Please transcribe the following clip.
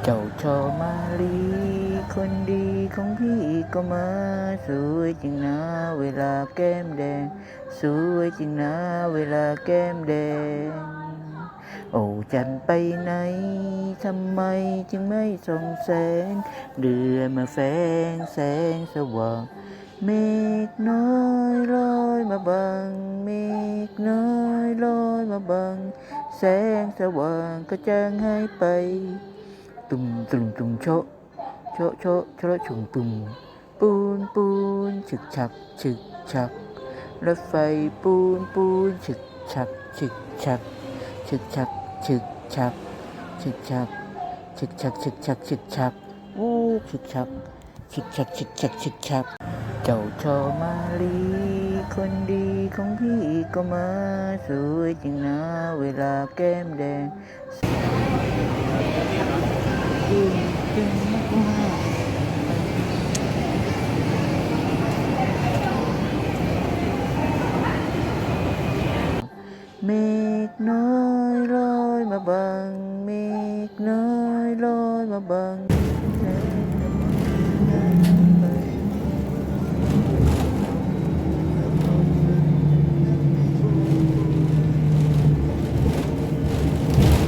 เจ้าชอมาลีคนดีของพี่ก็มาสวยจริงนะเวลาแก้มแดงสวยจริงนะเวลาแก้มแดงโอ้จันไปไหนทำไมจึงไม่ส่องแสงเดือนมาแฝงแสงสว่างเมฆน้อยลอยมาบังเมฆน้อยลอยมาบังแสงสว่างก็จางหายไปตุ่มตุ่มตุ่มโชะโชะโชะโชะชุมตุ่มปูนปูนฉึกฉักฉึกฉักรถไฟปูนปูนฉึกฉักฉึกฉักฉึกฉักฉึกฉักฉึกฉักฉึกฉักฉึกฉักฉึกฉักวู้ฉึกฉักฉึกฉักฉึกฉักฉึกฉักเจ้าชอมาลีคนดีของพี่ก็มาสวยจริงนะเวลาแก้มแดงจึงมากเมฆน้อยลอยมาบังเมฆน้อยลอยมาบัง